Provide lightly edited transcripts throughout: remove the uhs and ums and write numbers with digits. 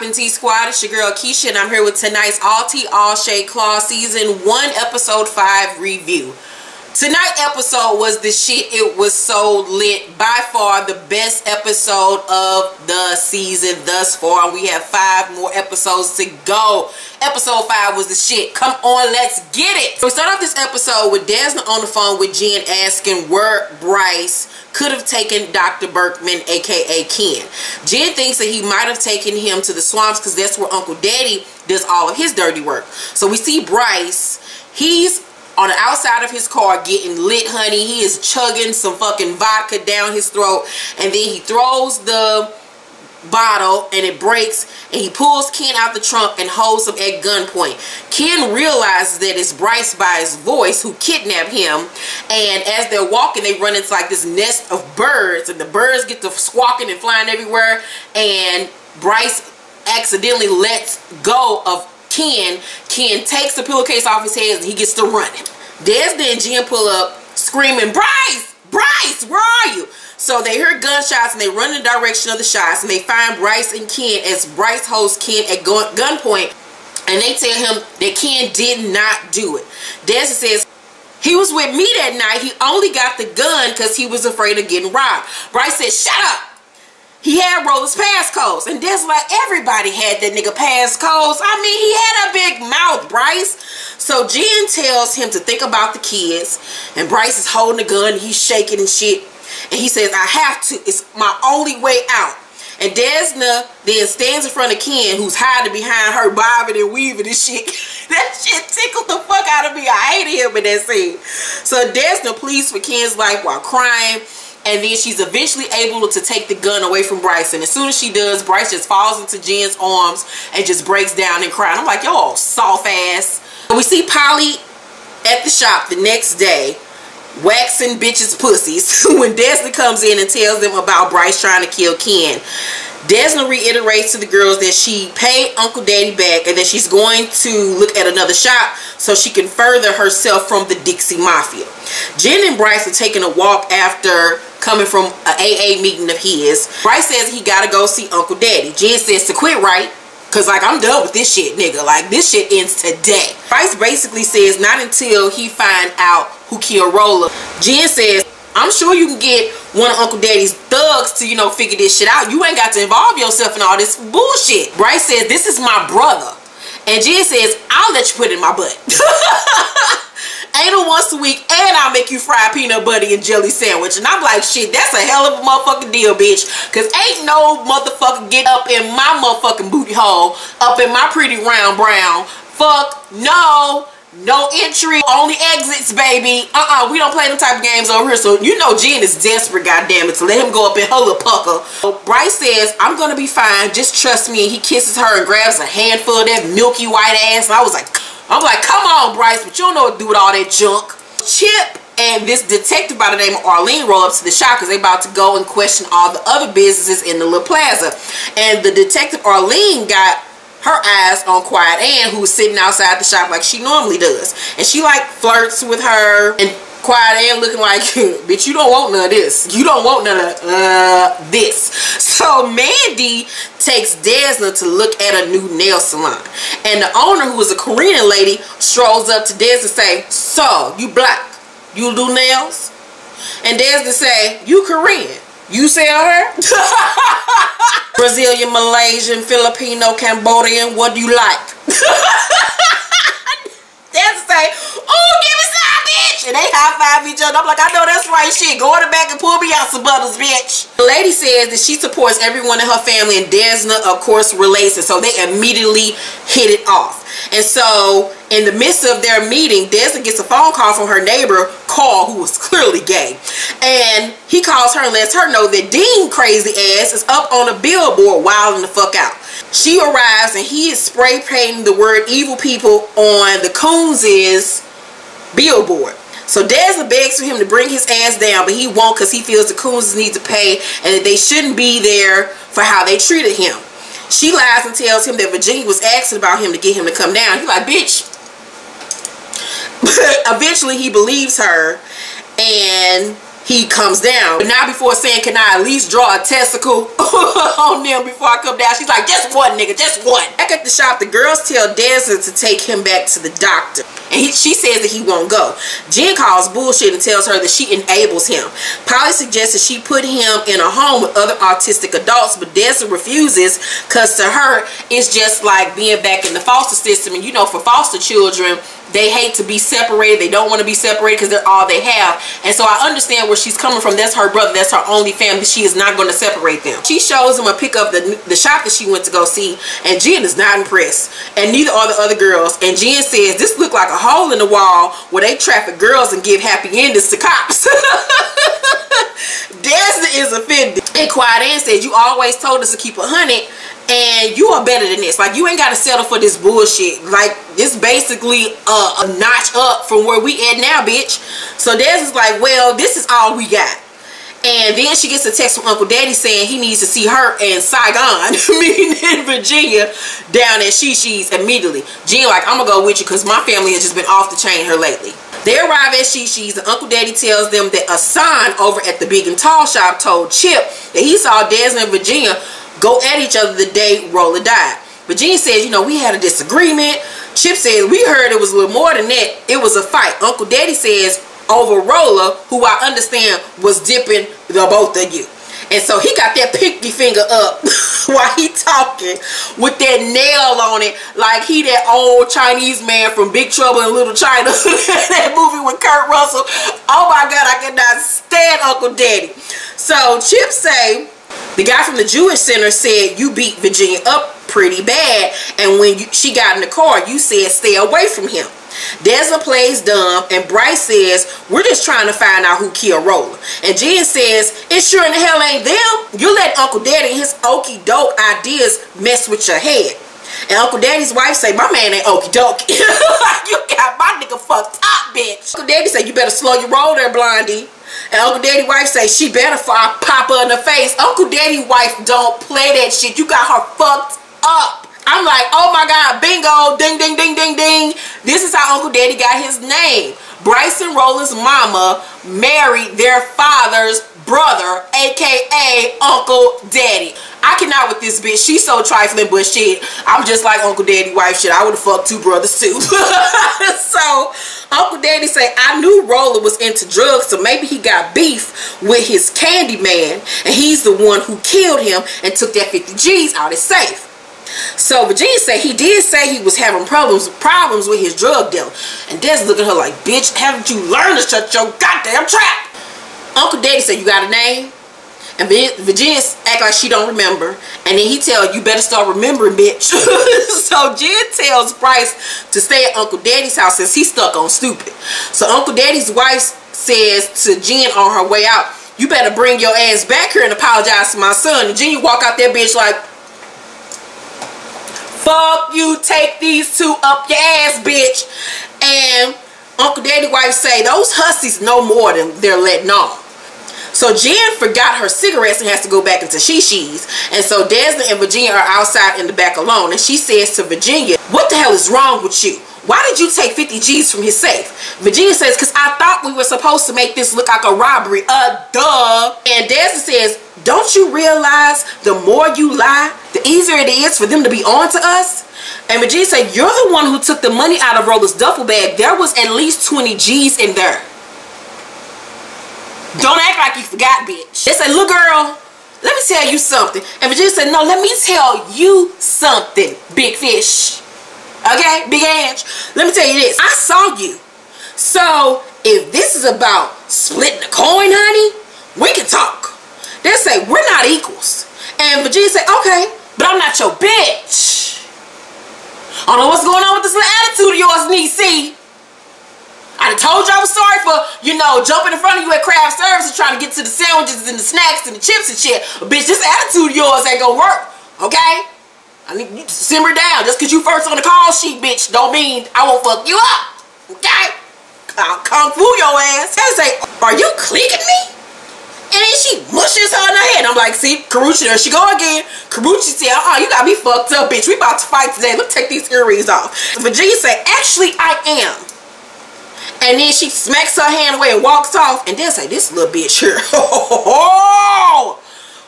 poppin' T Squad? It's your girl Keisha, and I'm here with tonight's All Tea All Shade Claw Season 1 Episode 5 review. Tonight's episode was the shit. It was so lit. By far the best episode of the season thus far. And we have 5 more episodes to go. Episode 5 was the shit. Come on, let's get it. So we start off this episode with Desna on the phone with Jen asking where Bryce could have taken Dr. Berkman, aka Ken. Jen thinks that he might have taken him to the swamps because that's where Uncle Daddy does all of his dirty work. So we see Bryce. He's on the outside of his car getting lit, honey. He is chugging some fucking vodka down his throat, and then he throws the bottle and it breaks, and he pulls Ken out the trunk and holds him at gunpoint. Ken realizes that it's Bryce by his voice who kidnapped him, and as they're walking they run into like this nest of birds, and the birds get to squawking and flying everywhere, and Bryce accidentally lets go of Ken. Ken takes the pillowcase off his head and he gets to running. Desna and Jen pull up screaming, Bryce! Bryce! Where are you? So they hear gunshots and they run in the direction of the shots, and they find Bryce and Ken as Bryce holds Ken at gunpoint, and they tell him that Ken did not do it. Desna says he was with me that night. He only got the gun because he was afraid of getting robbed. Bryce said, shut up! He had Roller's passcodes, and that's like everybody had that nigga passcodes. I mean, he had a big mouth, Bryce. So Jen tells him to think about the kids, and Bryce is holding the gun, and he's shaking and shit, and he says, I have to. It's my only way out. And Desna then stands in front of Ken, who's hiding behind her, bobbing and weaving and shit. That shit tickled the fuck out of me. I hated him in that scene. So Desna pleads for Ken's life while crying. And then she's eventually able to take the gun away from Bryce. And as soon as she does, Bryce just falls into Jen's arms and just breaks down and crying. I'm like, yo, soft ass. We see Polly at the shop the next day waxing bitches' pussies when Desna comes in and tells them about Bryce trying to kill Ken. Desna reiterates to the girls that she paid Uncle Daddy back and that she's going to look at another shop so she can further herself from the Dixie Mafia. Jen and Bryce are taking a walk after coming from an AA meeting of his. Bryce says he gotta go see Uncle Daddy. Jen says to quit, right? Cause like, I'm done with this shit, nigga. Like, this shit ends today. Bryce basically says not until he find out who killed Roller. Jen says, I'm sure you can get one of Uncle Daddy's thugs to, you know, figure this shit out. You ain't got to involve yourself in all this bullshit. Bryce says, this is my brother. And Jen says, I'll let you put it in my butt. Anal once a week, and I'll make you fry peanut butter and jelly sandwich. And I'm like, shit, that's a hell of a motherfucking deal, bitch. Cause ain't no motherfucker get up in my motherfucking booty hole, up in my pretty round brown. Fuck no. No entry, only exits, baby. We don't play them type of games over here. So you know Jen is desperate, goddammit, to let him go up in her little pucker. So Bryce says, I'm gonna be fine, just trust me. And he kisses her and grabs a handful of that milky white ass. And I'm like, come on, Bryce, but you don't know what to do with all that junk. Chip and this detective by the name of Arlene roll up to the shop because they about to go and question all the other businesses in the little plaza. And the detective Arlene got her eyes on Quiet Ann, who's sitting outside the shop like she normally does. And she like flirts with her, and Quiet Ann looking like, bitch, you don't want none of this. You don't want none of this. So Mandy takes Desna to look at a new nail salon. And the owner, who is a Korean lady, strolls up to Desna and say, so, you black, you do nails? And Desna say, you Korean, you sell her? Brazilian, Malaysian, Filipino, Cambodian, what do you like? Desna say, oh, give me some, bitch. And they high-five each other. I'm like, I know that's right shit. Go in the back and pull me out some butters, bitch. The lady says that she supports everyone in her family, and Desna, of course, relates it. So they immediately hit it off. And so in the midst of their meeting, Desna gets a phone call from her neighbor, Carl, who was clearly gay. And he calls her and lets her know that Dean crazy ass is up on a billboard wilding the fuck out. She arrives and he is spray painting the word evil people on the Coons' billboard. So Desna begs for him to bring his ass down, but he won't because he feels the Coons need to pay and that they shouldn't be there for how they treated him. She lies and tells him that Virginia was asking about him to get him to come down. He's like, bitch. But eventually he believes her, and he comes down. But now before saying, can I at least draw a testicle on them before I come down, she's like, just one, nigga, just one. Back at the shop, the girls tell Desna to take him back to the doctor. And she says that he won't go. Jen calls bullshit and tells her that she enables him. Polly suggests that she put him in a home with other autistic adults, but Desna refuses because to her, it's just like being back in the foster system. And you know, for foster children, they hate to be separated. They don't want to be separated because they're all they have. And so I understand where she's coming from. That's her brother. That's her only family. She is not going to separate them. She shows him a pic of the shop that she went to go see. And Jen is not impressed. And neither are the other girls. And Jen says, this looked like a hole in the wall where they traffic girls and give happy endings to cops. Desna is offended. And Quiet Ann says, you always told us to keep 100. And you are better than this. Like, you ain't got to settle for this bullshit. Like, this basically a notch up from where we at now, bitch. So Desna's like, well, this is all we got. And then she gets a text from Uncle Daddy saying he needs to see her in Saigon, meaning in Virginia, down at Shishi's immediately. Jen like, I'm gonna go with you because my family has just been off the chain here lately. They arrive at Shishi's and Uncle Daddy tells them that a sign over at the Big and Tall shop told Chip that he saw Desna and Virginia go at each other the day Rolla died. Virginia says, you know, we had a disagreement. Chip says, we heard it was a little more than that. It was a fight. Uncle Daddy says, over Rolla, who I understand was dipping the both of you. And so he got that pinky finger up while he talking with that nail on it, like he that old Chinese man from Big Trouble in Little China. That movie with Kurt Russell. Oh my God, I cannot stand Uncle Daddy. So Chip say, the guy from the Jewish Center said you beat Virginia up pretty bad, and when she got in the car, you said stay away from him. Desna plays dumb, and Bryce says, we're just trying to find out who killed Rolla. And Jen says, it sure in the hell ain't them. You let Uncle Daddy and his okey doke ideas mess with your head. And Uncle Daddy's wife say, my man ain't okey doke. You got my nigga fucked up, bitch. Uncle Daddy say, you better slow your roll there, blondie. And Uncle Daddy wife say, she better pop her in the face. Uncle Daddy wife don't play that shit. You got her fucked up. I'm like, oh my God, bingo, ding, ding, ding, ding, ding. This is how Uncle Daddy got his name. Bryce and Rolla's mama married their father's brother, aka Uncle Daddy. I cannot with this bitch. She's so trifling, but shit, I'm just like Uncle Daddy wife shit. I would have fucked two brothers too. So Uncle Daddy say, I knew Rolla was into drugs, so maybe he got beef with his candy man, and he's the one who killed him and took that 50 G's out his safe. So Virginia said he did say he was having problems with his drug dealer. And Des look at her like, bitch, haven't you learned to shut your goddamn trap? Uncle Daddy said, you got a name? And Virginia act like she don't remember. And then he tell you better start remembering, bitch. So Jen tells Bryce to stay at Uncle Daddy's house since he's stuck on stupid. So Uncle Daddy's wife says to Jen on her way out, you better bring your ass back here and apologize to my son. And Jen walk out there, bitch, like, fuck you, take these two up your ass, bitch. And Uncle Daddy wife say, those hussies know more than they're letting on. So Jen forgot her cigarettes and has to go back into Shishi's. And so Desna and Virginia are outside in the back alone. And she says to Virginia, what the hell is wrong with you? Why did you take 50 G's from his safe? Virginia says, because I thought we were supposed to make this look like a robbery. Duh. And Desna says, don't you realize the more you lie, the easier it is for them to be on to us? And Virginia said, you're the one who took the money out of Rolla's duffel bag. There was at least 20 G's in there. Don't act like you forgot, bitch. They said, look, girl, let me tell you something. And Virginia said, no, let me tell you something, big fish. Okay, big Ange. Let me tell you this. I saw you. So, if this is about splitting the coin, honey, we can talk. They say, we're not equals. And Virginia said, okay, but I'm not your bitch. I don't know what's going on with this little attitude of yours, niecey. I done told you I was sorry for, you know, jumping in front of you at craft services trying to get to the sandwiches and the snacks and the chips and shit. But bitch, this attitude of yours ain't gonna work, okay? I need you to simmer down. Just because you first on the call sheet, bitch, don't mean I won't fuck you up, okay? I'll kung fu your ass. And say, are you clicking me? And then she mushes her in her head. I'm like, see, Karuchi, there she go again. Karuchi said, you got me fucked up, bitch. We about to fight today. Let's take these earrings off. Virginia said, actually, I am. And then she smacks her hand away and walks off. And then say, this little bitch here. Oh,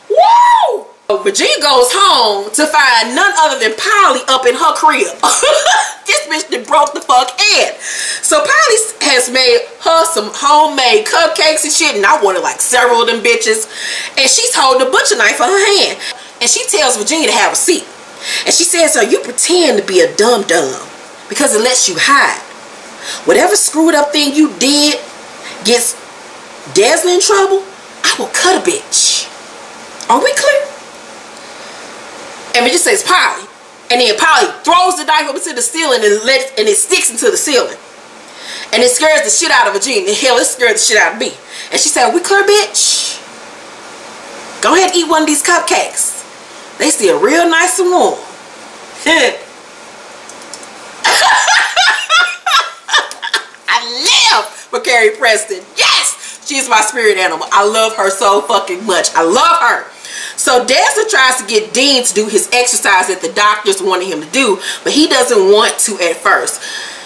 woo! Virginia goes home to find none other than Polly up in her crib. This bitch done broke the fuck in. So Polly has made her some homemade cupcakes and shit. And I wanted like several of them bitches. And she's holding a butcher knife in her hand. And she tells Virginia to have a seat. And she says, so you pretend to be a dum-dum because it lets you hide. Whatever screwed up thing you did gets Desna in trouble, I will cut a bitch. Are we clear? And it just says Polly. And then Polly throws the knife up into the ceiling and it sticks into the ceiling. And it scares the shit out of Virginia. And hell, it scared the shit out of me. And she said, we clear, bitch? Go ahead and eat one of these cupcakes. They still real nice and warm. I live for Carrie Preston. Yes! She's my spirit animal. I love her so fucking much. I love her. So Desna tries to get Dean to do his exercise that the doctors wanted him to do, but he doesn't want to at first.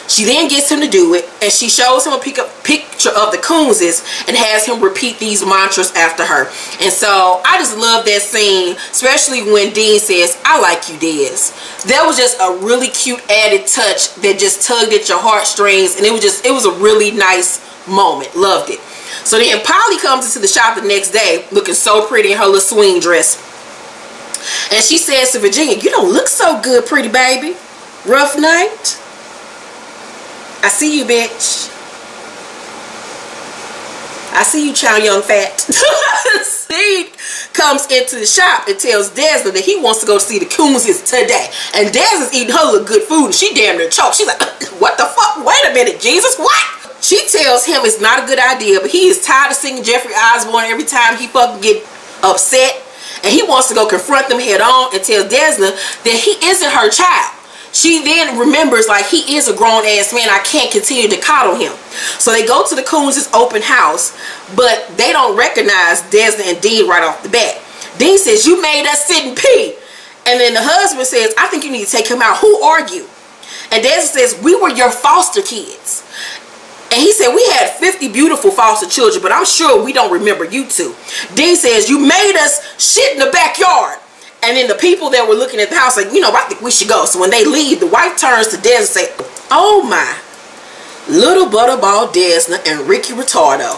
She then gets him to do it, and she shows him a picture of the Coonses and has him repeat these mantras after her. And so I just love that scene, especially when Dean says, I like you, Des. That was just a really cute added touch that just tugged at your heartstrings, and it was a really nice moment. Loved it. So then Polly comes into the shop the next day looking so pretty in her little swing dress. And she says to Virginia, you don't look so good, pretty baby. Rough night? I see you, bitch. I see you, chow young fat. Steve comes into the shop and tells Desna that he wants to go see the Coonses today. And Desna's eating her little good food and she damn near choked. She's like, what the fuck? Wait a minute, Jesus, what? She tells him it's not a good idea, but he is tired of singing Jeffrey Osborne every time he fucking get upset. And he wants to go confront them head on and tell Desna that he isn't her child. She then remembers, like, he is a grown-ass man. I can't continue to coddle him. So they go to the Coons' open house, but they don't recognize Desna and Dean right off the bat. Dean says, you made us sit and pee. And then the husband says, I think you need to take him out. Who are you? And Desna says, we were your foster kids. And he said, we had 50 beautiful foster children, but I'm sure we don't remember you two. Dean says, you made us shit in the backyard. And then the people that were looking at the house like, you know, I think we should go. So when they leave, the wife turns to Desna and say, oh my, little butterball Desna and Ricky Retardo.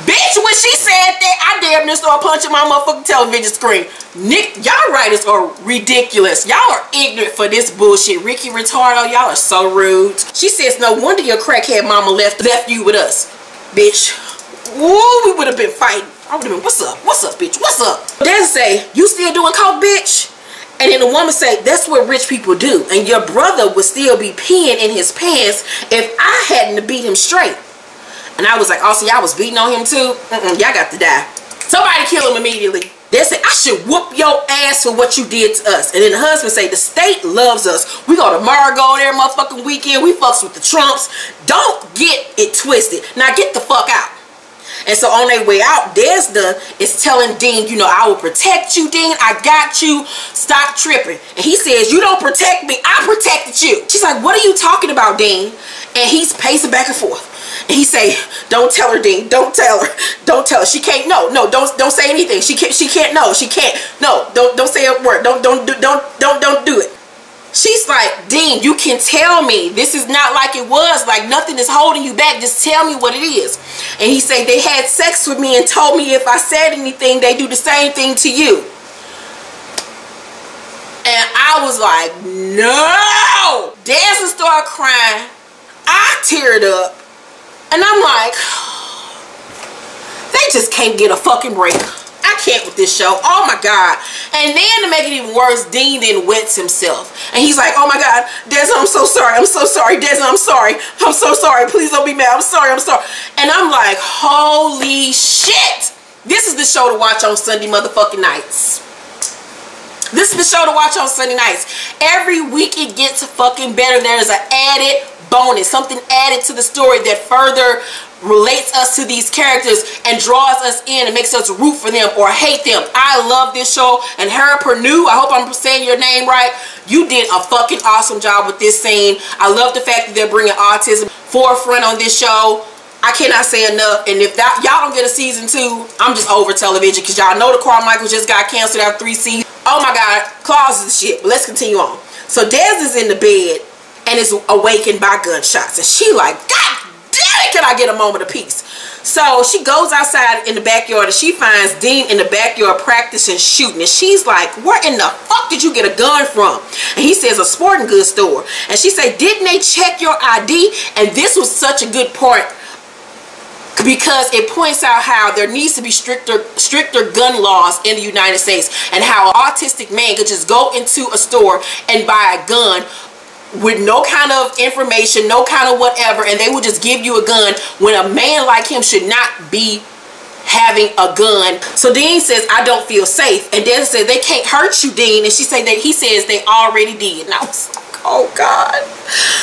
Bitch, when she said that, I damn near started punching my motherfucking television screen. Nick, y'all writers are ridiculous. Y'all are ignorant for this bullshit. Ricky Retardo, y'all are so rude. She says, no wonder your crackhead mama left you with us. Bitch, ooh, we would have been fighting. I would have been, what's up? What's up, bitch? What's up? Desna say, you still doing coke, bitch? And then the woman say, that's what rich people do. And your brother would still be peeing in his pants if I hadn't beat him straight. And I was like, oh, so y'all was beating on him too? Y'all got to die. Somebody kill him immediately. They say, I should whoop your ass for what you did to us. And then the husband say, the state loves us. We go to Margo there motherfucking weekend. We fucks with the Trumps. Don't get it twisted. Now get the fuck out. And so on their way out, Desna is telling Dean, you know, I will protect you, Dean. I got you. Stop tripping. And he says, you don't protect me. I protected you. She's like, what are you talking about, Dean? And he's pacing back and forth. And he say, don't tell her, Dean. Don't tell her. Don't tell her. She can't. No, don't say anything. She can't know. She can't. No, don't say a word. Don't do it. She's like, Dean, you can tell me. This is not like it was. Like, nothing is holding you back. Just tell me what it is. And he said, they had sex with me and told me if I said anything, they do the same thing to you. And I was like, no. Desna started crying. I teared up. And I'm like, they just can't get a fucking break. I can't with this show. Oh my God. And then to make it even worse, Dean then wets himself. And he's like, oh my God, Desna, I'm so sorry. I'm so sorry. Desna, I'm sorry. I'm so sorry. Please don't be mad. I'm sorry. I'm sorry. And I'm like, holy shit. This is the show to watch on Sunday motherfucking nights. This is the show to watch on Sunday nights. Every week it gets fucking better. There's an added bonus, something added to the story that further relates us to these characters and draws us in and makes us root for them or hate them. I love this show. And Hera Perdue, I hope I'm saying your name right, you did a fucking awesome job with this scene. I love the fact that they're bringing autism forefront on this show. I cannot say enough. And if y'all don't get a season 2, I'm just over television, because y'all know the Carmichael just got canceled after 3 seasons. Oh my god, Claus is shit. But let's continue on. So Des is in the bed and is awakened by gunshots, and she like, God damn it, can I get a moment of peace? So she goes outside in the backyard and she finds Dean in the backyard practicing shooting, and she's like, where in the fuck did you get a gun from? And he says, a sporting goods store. And she said, didn't they check your ID? And this was such a good part, because it points out how there needs to be stricter gun laws in the United States, and how an autistic man could just go into a store and buy a gun with no kind of information, no kind of whatever, and they will just give you a gun, when a man like him should not be having a gun. So Dean says, I don't feel safe. And Des said, they can't hurt you, Dean. And she said that he says they already did. And I was like, oh god.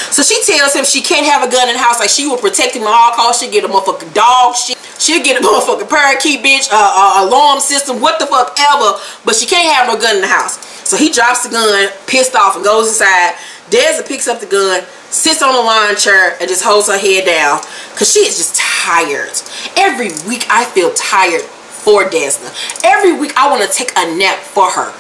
So she tells him she can't have a gun in the house, like she will protect him at all costs. She'll get a motherfucking dog shit, she'll get a motherfucking parakeet, bitch, alarm system, what the fuck ever, but she can't have no gun in the house. So he drops the gun, pissed off, and goes inside. Desna picks up the gun, sits on the lawn chair, and just holds her head down, because she is just tired. Every week I feel tired for Desna. Every week I want to take a nap for her.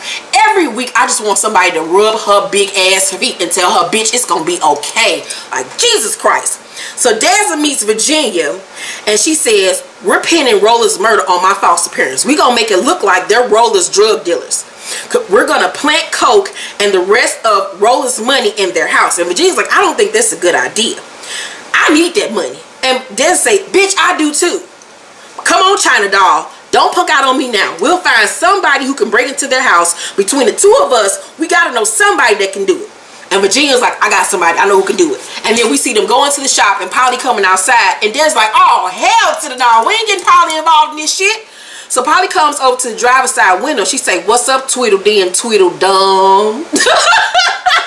Every week I just want somebody to rub her big ass feet and tell her, bitch, it's gonna be okay. Like, Jesus Christ. So Desna meets Virginia, and she says, we're pinning Roller's murder on my foster parents. We're gonna make it look like they're Roller's drug dealers. We're gonna plant coke and the rest of Roller's money in their house. And Virginia's like, I don't think that's a good idea. I need that money. And Des say, bitch, I do too. Come on, China doll. Don't punk out on me now. We'll find somebody who can break into their house. Between the two of us, we gotta know somebody that can do it. And Virginia's like, I got somebody, I know who can do it. And then we see them go into the shop and Polly coming outside, and Des like, oh hell to the no, we ain't getting Polly involved in this shit. So Polly comes over to the driver's side window. She say, what's up, Tweedledee and Tweedledum?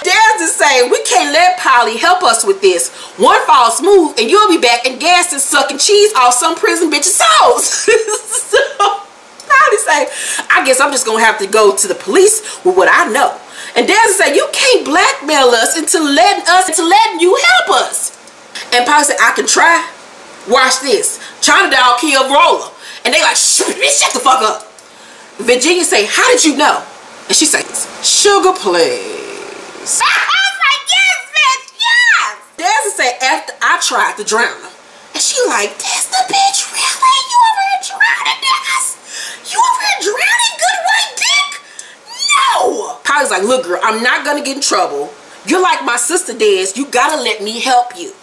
Des is saying, we can't let Polly help us with this. One false move and you'll be back and gas and sucking cheese off some prison bitch's souls. So Polly say, I guess I'm just gonna have to go to the police with what I know. And Des say, you can't blackmail us into letting you help us. And Polly said, I can try. Watch this. China doll killed Roller. And they like, bitch, shut the fuck up. Virginia say, how did you know? And she says, sugar please. I was like, yes, bitch, yes. Desna say, after I tried to drown her. And she like, Desna, bitch, really? You over here drowning niggas? You over here drowning good white dick? No. Polly's like, look, girl, I'm not gonna get in trouble. You're like my sister, Des. You gotta let me help you.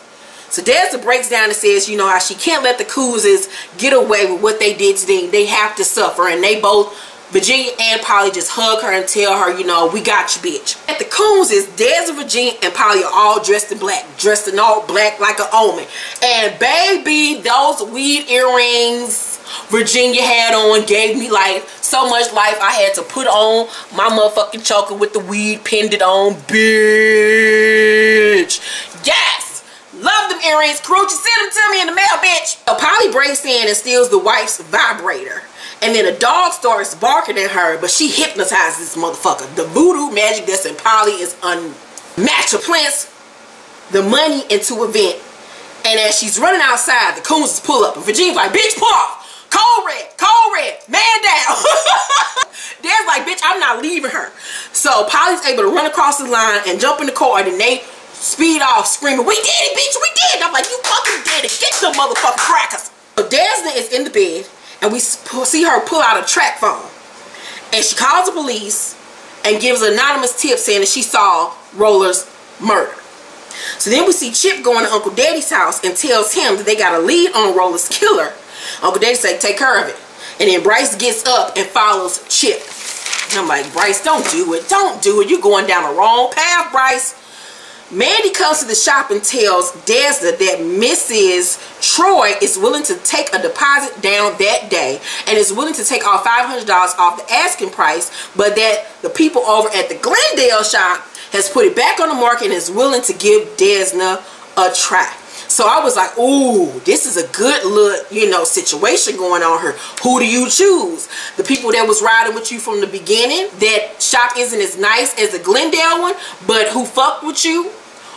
So Desna breaks down and says, you know, how she can't let the Coozes get away with what they did to them. They have to suffer. And they both, Virginia and Polly, just hug her and tell her, you know, we got you, bitch. At the Coozes, Desna, Virginia, and Polly are all dressed in black. Dressed in all black like an omen. And baby, those weed earrings Virginia had on gave me life. So much life I had to put on my motherfucking choker with the weed pinned it on. Bitch. Yes. Love them earrings. Crude, you send them to me in the mail, bitch. So Polly breaks in and steals the wife's vibrator. And then a dog starts barking at her, but she hypnotizes this motherfucker. The voodoo magic that's in Polly is unmatched. She plants the money into a vent. And as she's running outside, the coons pull up. And Virginia's like, bitch, pull off. Cold red, man down. Dad's like, bitch, I'm not leaving her. So Polly's able to run across the line and jump in the car, and then they speed off screaming, we did it, bitch, we did it. I'm like, you fucking did it. Get the motherfucking crackers. So Desna is in the bed, and we see her pull out a track phone. And she calls the police and gives an anonymous tip saying that she saw Roller's murder. So then we see Chip going to Uncle Daddy's house and tells him that they got a lead on Roller's killer. Uncle Daddy say, take care of it. And then Bryce gets up and follows Chip. And I'm like, Bryce, don't do it. Don't do it. You're going down the wrong path, Bryce. Mandy comes to the shop and tells Desna that Mrs. Troy is willing to take a deposit down that day and is willing to take off $500 off the asking price, but that the people over at the Glendale shop has put it back on the market and is willing to give Desna a try. So I was like, ooh, this is a good look, you know, situation going on here. Who do you choose? The people that was riding with you from the beginning, that shop isn't as nice as the Glendale one, but who fucked with you?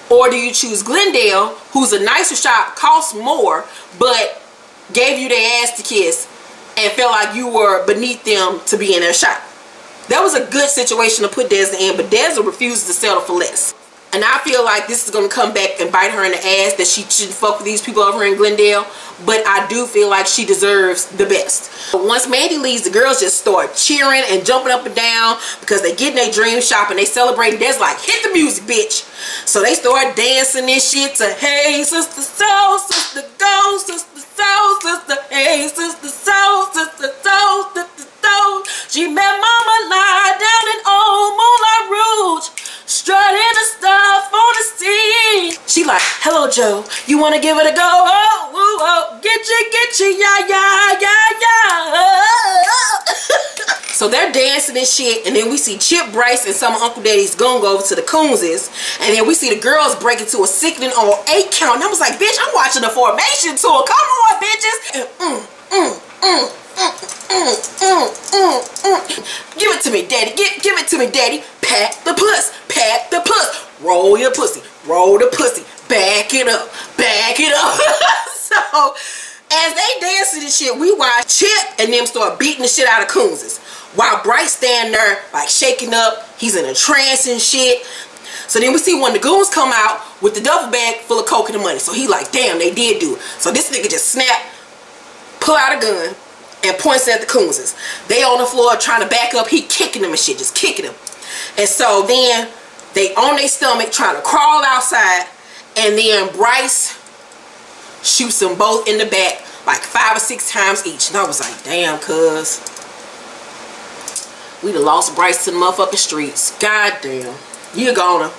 Or do you choose Glendale, who's a nicer shop, costs more, but gave you their ass to kiss and felt like you were beneath them to be in their shop? That was a good situation to put Desna in, but Desna refuses to settle for less. And I feel like this is going to come back and bite her in the ass, that she shouldn't fuck with these people over in Glendale. But I do feel like she deserves the best. But once Mandy leaves, the girls just start cheering and jumping up and down because they get in their dream shop and they celebrate. There's like, hit the music, bitch. So they start dancing this shit to hey, sister, soul, sister, go, sister, soul, sister, hey, sister, soul, sister, soul, sister, soul. She met Mama lie down in old Moulin Rouge, strutting the stuff on the scene. She like, hello, Joe, you want to give it a go? Oh, woo, oh, get you, yeah, yeah, yeah, yeah. So they're dancing and shit, and then we see Chip, Bryce, and some of Uncle Daddy's gon' go over to the Coonses, and then we see the girls break into a sickening on 8 count, and I was like, bitch, I'm watching the formation tour. Come on, bitches. And give it to me, daddy. Give it to me, daddy. Pat the puss. Pat the puss. Roll your pussy. Roll the pussy. Back it up. Back it up. So, as they dance to this shit, we watch Chip and them start beating the shit out of Coonses, while Bryce stand there like shaking up. He's in a trance and shit. So then we see one of the goons come out with the duffel bag full of coke and the money. So he like, damn, they did do it. So this nigga just snap, pull out a gun, and points at the Coonses. They on the floor trying to back up. He kicking them and shit, just kicking them. And so then they on their stomach trying to crawl outside, and then Bryce shoots them both in the back like 5 or 6 times each. And I was like, damn, cuz we done lost Bryce to the motherfucking streets. God damn. You're gonna.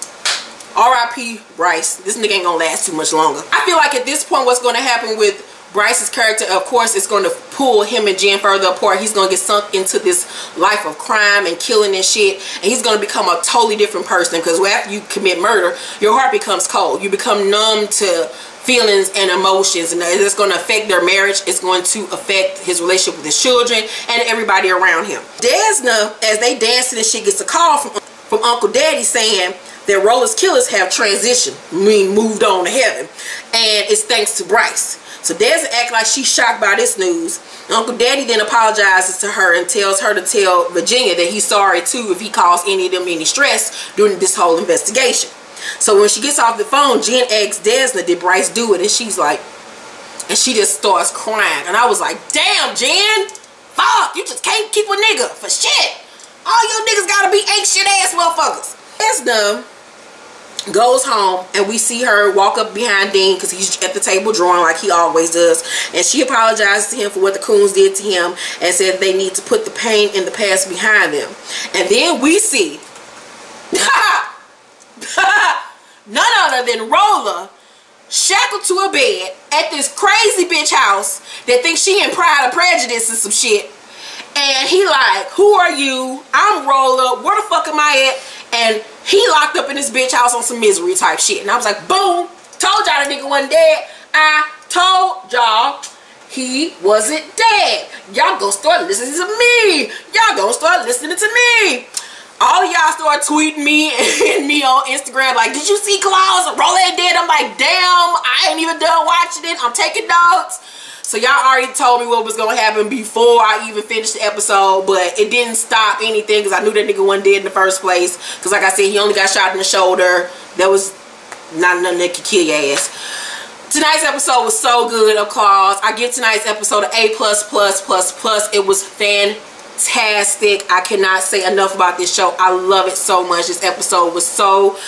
R.I.P. Bryce. This nigga ain't gonna last too much longer. I feel like at this point what's gonna happen with Bryce's character, of course, is going to pull him and Jen further apart. He's going to get sunk into this life of crime and killing and shit, and he's going to become a totally different person, because after you commit murder, your heart becomes cold. You become numb to feelings and emotions, and it's going to affect their marriage. It's going to affect his relationship with his children and everybody around him. Desna, as they dancing and shit, gets a call from Uncle Daddy saying that Roller's killers have transitioned, moved on to heaven, and it's thanks to Bryce. So Desna act like she's shocked by this news. Uncle Daddy then apologizes to her and tells her to tell Virginia that he's sorry too if he caused any of them any stress during this whole investigation. So when she gets off the phone, Jen asks Desna, did Bryce do it? And she's like, and she just starts crying. And I was like, damn, Jen, fuck, you just can't keep a nigga for shit. All your niggas gotta be ain't shit ass motherfuckers. Desna goes home, and we see her walk up behind Dean because he's at the table drawing like he always does, and she apologizes to him for what the Coons did to him and said they need to put the pain in the past behind them. And then we see none other than Roller shackled to a bed at this crazy bitch house that thinks she in Pride or Prejudice and some shit, and he like, who are you? I'm Roller, where the fuck am I at? And he locked up in this bitch house on some misery type shit. And I was like, boom, told y'all the nigga wasn't dead. I told y'all he wasn't dead. Y'all gonna start listening to me. Y'all gonna start listening to me. All of y'all start tweeting me and me on Instagram like, did you see Claus? Roller ain't dead. I'm like, damn, I ain't even done watching it. I'm taking notes. So y'all already told me what was going to happen before I even finished the episode, but it didn't stop anything because I knew that nigga wasn't dead in the first place. Because like I said, he only got shot in the shoulder. That was not nothing that could kill your ass. Tonight's episode was so good, of Claus. I give tonight's episode an A++++. It was fantastic. I cannot say enough about this show. I love it so much. This episode was so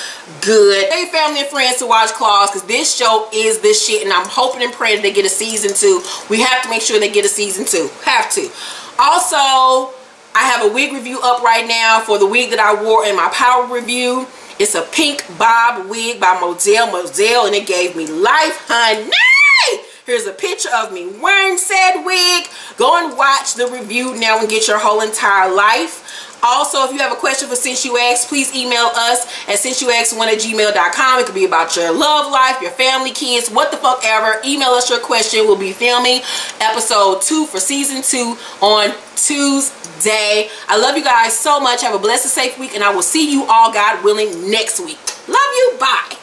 good. Hey, family and friends, to watch Claus, because this show is the shit, and I'm hoping and praying they get a season 2. We have to make sure they get a season 2. Have to. Also, I have a wig review up right now for the wig that I wore in my power review. It's a pink bob wig by Modell, and it gave me life, honey. Here's a picture of me wearing said wig. Go and watch the review now and get your whole entire life. Also, if you have a question for Since You Asked, please email us at since-you-asked1@gmail.com. It could be about your love life, your family, kids, what the fuck ever. Email us your question. We'll be filming episode 2 for season 2 on Tuesday. I love you guys so much. Have a blessed and safe week, and I will see you all, God willing, next week. Love you. Bye.